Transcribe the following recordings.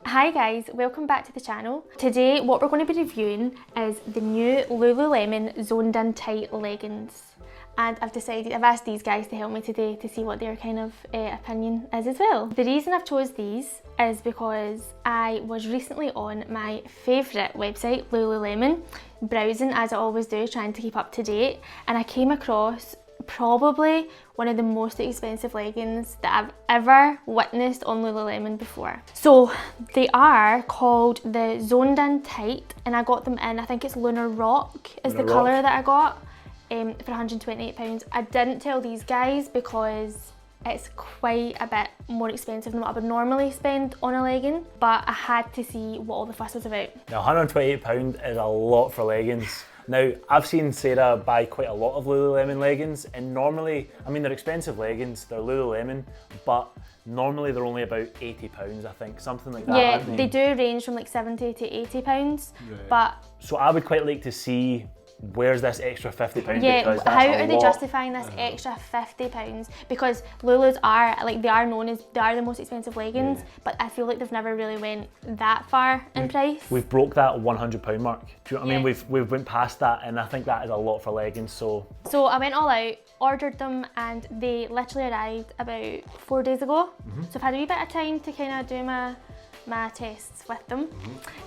Hi guys, welcome back to the channel. Today what we're going to be reviewing is the new Lululemon Zoned In Tight leggings. And I've asked these guys to help me today to see what their kind of opinion is as well. The reason I've chose these is because I was recently on my favourite website, Lululemon, browsing as I always do, trying to keep up to date, and I came across probably one of the most expensive leggings that I've ever witnessed on Lululemon before. So they are called the Zoned In Tight, and I got them in, I think it's Lunar Rock is the colour that I got, for £128. I didn't tell these guys because it's quite a bit more expensive than what I would normally spend on a legging, but I had to see what all the fuss was about. Now £128 is a lot for leggings. Now, I've seen Sarah buy quite a lot of Lululemon leggings, and normally, I mean, they're expensive leggings, they're Lululemon, but normally they're only about £80, I think, something like that. Yeah, they do range from like £70 to £80, right. But... So I would quite like to see where's this extra £50 yeah, because that's how are they justifying this extra £50? Because Lulus are, like, they are known as, they are the most expensive leggings, but I feel like they've never really went that far in price. We've broke that £100 mark. Do you know what I mean? We've went past that, and I think that is a lot for leggings, so. So I went all out, ordered them, and they literally arrived about 4 days ago. So I've had a wee bit of time to kind of do my tests with them.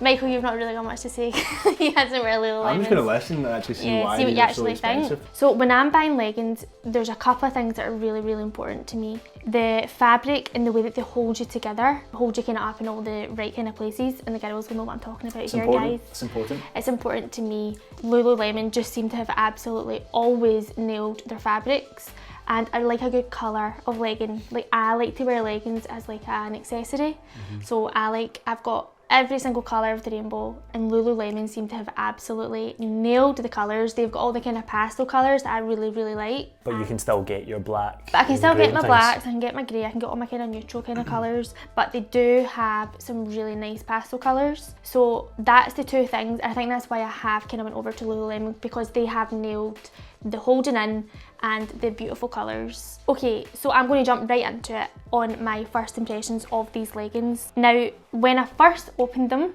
Michael, you've not really got much to say. He hasn't really Lululemon. I'm just going to listen and actually see why you actually think. So when I'm buying leggings, there's a couple of things that are really, really important to me. The fabric and the way that they hold you together, hold you kind of up in all the right kind of places, and the girls will know what I'm talking about here, guys. It's important. It's important to me. Lululemon just seem to have absolutely always nailed their fabrics. And I like a good colour of legging. Like, I like to wear leggings as like an accessory. So I've got every single colour of the rainbow, and Lululemon seem to have absolutely nailed the colours. They've got all the kind of pastel colours that I really, really like. But you can still get your black. But I can still get my blacks, I can get my grey, I can get all my kind of neutral kind of colours. But they do have some really nice pastel colours. So that's the two things. I think that's why I have kind of went over to Lululemon, because they have nailed the holding in and the beautiful colours. Okay, so I'm going to jump right into it on my first impressions of these leggings. Now, when I first opened them,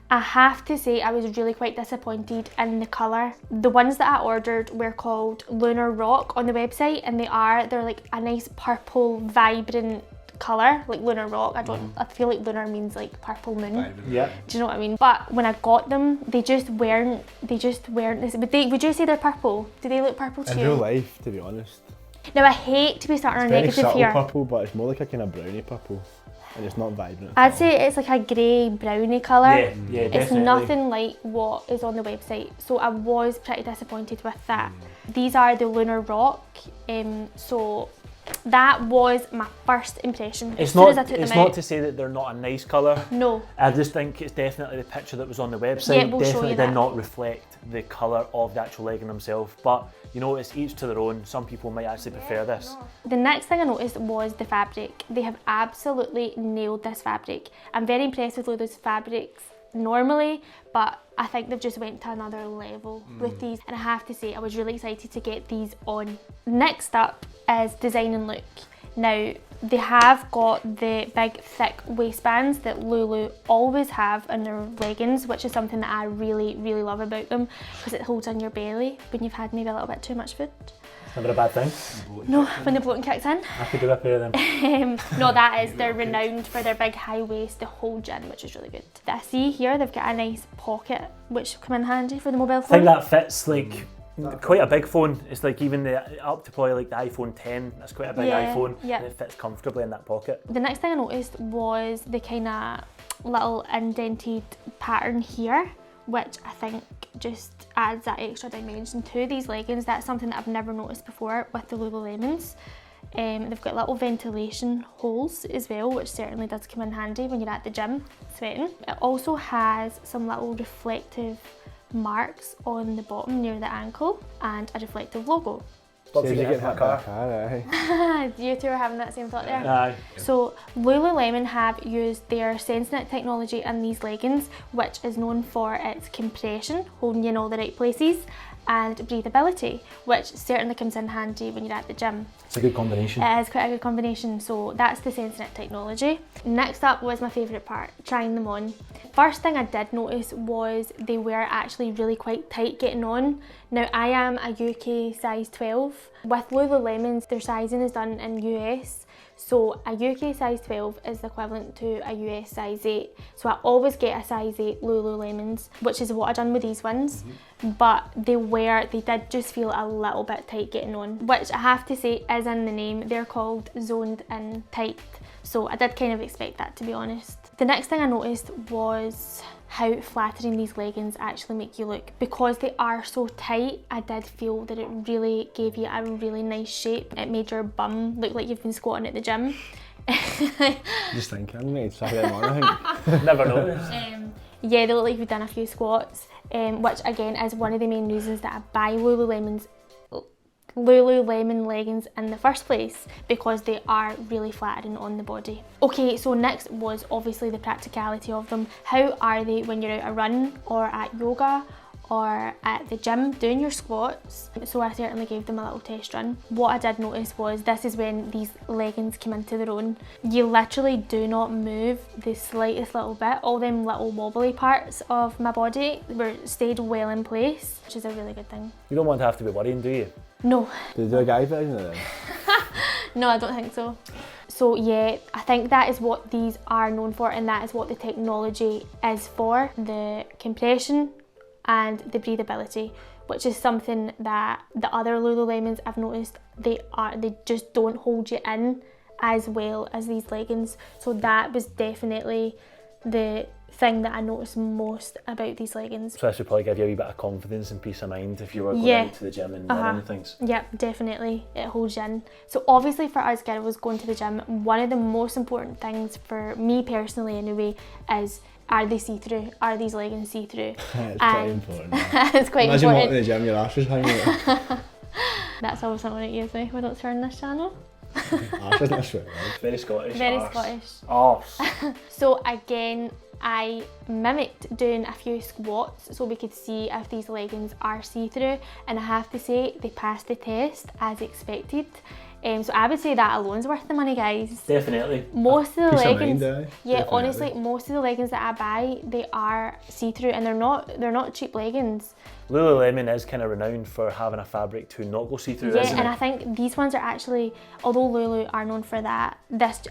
I have to say I was really quite disappointed in the colour. The ones that I ordered were called Lunar Rock on the website, and they're like a nice purple, vibrant colour, like Lunar Rock. I feel like lunar means like purple moon. Yeah. Do you know what I mean? But when I got them, they just weren't this. Would you say they're purple? Do they look purple to you? In real life, to be honest. Now, I hate to be starting on negative subtle here. Purple, but it's more like a kind of brownie purple, and it's not vibrant. I'd say it's like a grey brownie colour. Yeah, definitely. It's nothing like what is on the website, so I was pretty disappointed with that. These are the Lunar Rock, so that was my first impression. It's not to say that they're not a nice colour. No. I just think it's definitely the picture that was on the website definitely did not reflect the colour of the actual legging themselves. But you know, it's each to their own. Some people might actually prefer this. The next thing I noticed was the fabric. They have absolutely nailed this fabric. I'm very impressed with Lulu's fabrics normally, but I think they've just went to another level with these, and I have to say I was really excited to get these on. Next up is design and look. Now, they have got the big thick waistbands that Lulu always have in their leggings, which is something that I really, really love about them, because it holds on your belly when you've had maybe a little bit too much food. It's never a bad thing. No, when the bloating kicks in. I could do a pair of them. No, that is, they're renowned for their big high waist, the hold in, which is really good. I see here they've got a nice pocket, which will come in handy for the mobile phone. I think that fits like quite a big phone. It's like even up to probably like the iPhone 10. That's quite a big iPhone, and it fits comfortably in that pocket. The next thing I noticed was the kind of little indented pattern here, which I think just adds that extra dimension to these leggings. That's something that I've never noticed before with the Lululemons. They've got little ventilation holes as well, which certainly does come in handy when you're at the gym sweating. It also has some little reflective marks on the bottom near the ankle and a reflective logo. Stop you getting hit by a car. You two are having that same thought there. Aye. So Lululemon have used their SenseKnit technology in these leggings, which is known for its compression, holding you in all the right places, and breathability, which certainly comes in handy when you're at the gym. It's a good combination. It is quite a good combination, so that's the SenseKnit technology. Next up was my favourite part, trying them on. First thing I did notice was they were actually really quite tight getting on. Now I am a UK size 12. With Lululemons, their sizing is done in US. So a UK size 12 is the equivalent to a US size 8. So I always get a size 8 Lululemons, which is what I've done with these ones. But they did just feel a little bit tight getting on, which I have to say is in the name. They're called zoned in tight. So I did kind of expect that, to be honest. The next thing I noticed was how flattering these leggings actually make you look. Because they are so tight, I did feel that it really gave you a really nice shape. It made your bum look like you've been squatting at the gym. Just thinking, I need to try them on, I think. Never noticed. Yeah, they look like you've done a few squats, which again is one of the main reasons that I buy Lululemon leggings in the first place, because they are really flattering on the body. Okay, so next was obviously the practicality of them. How are they when you're out a run or at yoga or at the gym doing your squats? So I certainly gave them a little test run. What I did notice was this is when these leggings come into their own. You literally do not move the slightest little bit. All them little wobbly parts of my body stayed well in place, which is a really good thing. You don't want to have to be worrying, do you? No. Do they do a guy version of them? No, I don't think so. So yeah, I think that is what these are known for, and that is what the technology is for. The compression and the breathability, which is something that the other Lululemons I've noticed they just don't hold you in as well as these leggings. So that was definitely the thing that I noticed most about these leggings. So this would probably give you a wee bit of confidence and peace of mind if you were going out to the gym and running things. Yep, definitely, it holds you in. So obviously for us girls going to the gym, one of the most important things for me personally anyway is, are they see-through? Are these leggings see-through? It's quite important. It's quite Imagine important. walking to the gym, your arse is hanging out. That's always something that you say. We don't swear on this channel. Arse isn't a swear word. Very Scottish. Very arse. Scottish. Arse. So again, I mimicked doing a few squats so we could see if these leggings are see-through, and I have to say they passed the test as expected. So I would say that alone's worth the money, guys. Definitely. Most of the Peace of leggings, mind, yeah, definitely. honestly, most of the leggings that I buy, they are see-through, and they're not cheap leggings. Lululemon is kind of renowned for having a fabric to not go see-through, Yeah, isn't and it? I think these ones are actually, although Lulu are known for that,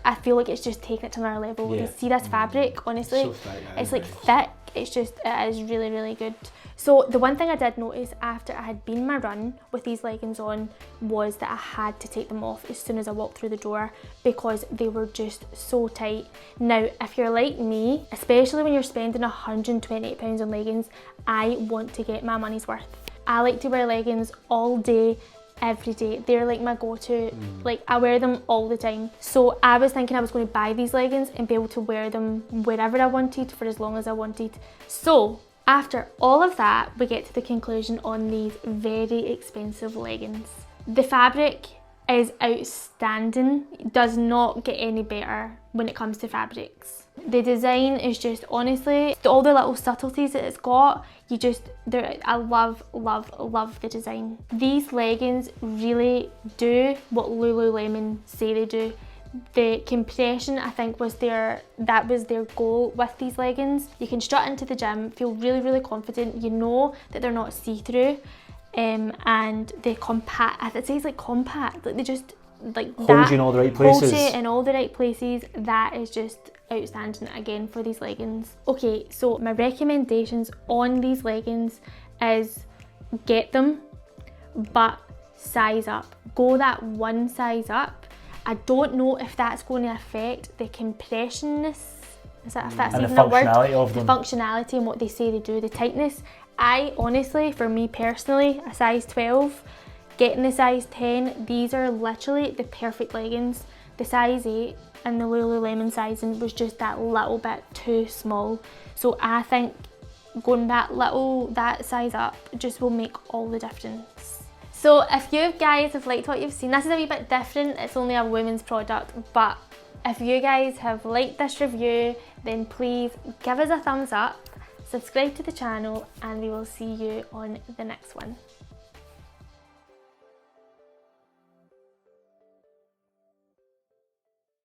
I feel like it's just taken it to another level. Yeah. You see this fabric, honestly, So thick, it's like thick. It is really, really good. So the one thing I did notice after I had been my run with these leggings on was that I had to take them off as soon as I walked through the door, because they were just so tight. Now, if you're like me, especially when you're spending £128 on leggings, I want to get my money's worth. I like to wear leggings all day, every day. They're like my go-to, like I wear them all the time. So I was thinking I was going to buy these leggings and be able to wear them wherever I wanted for as long as I wanted. So after all of that, we get to the conclusion on these very expensive leggings. The fabric is outstanding. It does not get any better when it comes to fabrics. The design is just, honestly, all the little subtleties that it's got, I love, love, love the design. These leggings really do what Lululemon say they do. The compression, I think, was their goal with these leggings. You can strut into the gym, feel really, really confident. You know that they're not see-through, and they compact. It says like compact, like they just like Hold you in all the right places. Hold you in all the right places. That is just outstanding again for these leggings. Okay, so my recommendations on these leggings is get them, but size up. Go that one size up. I don't know if that's going to affect the compressionness, if that's and even the a word, functionality of them. the functionality and what they say they do, the tightness. I honestly, for me personally, a size 12, getting the size 10, these are literally the perfect leggings. The size 8 and the Lululemon sizing was just that little bit too small. So I think going that size up just will make all the difference. So if you guys have liked what you've seen, this is a wee bit different, it's only a women's product, but if you guys have liked this review, then please give us a thumbs up, subscribe to the channel, and we will see you on the next one.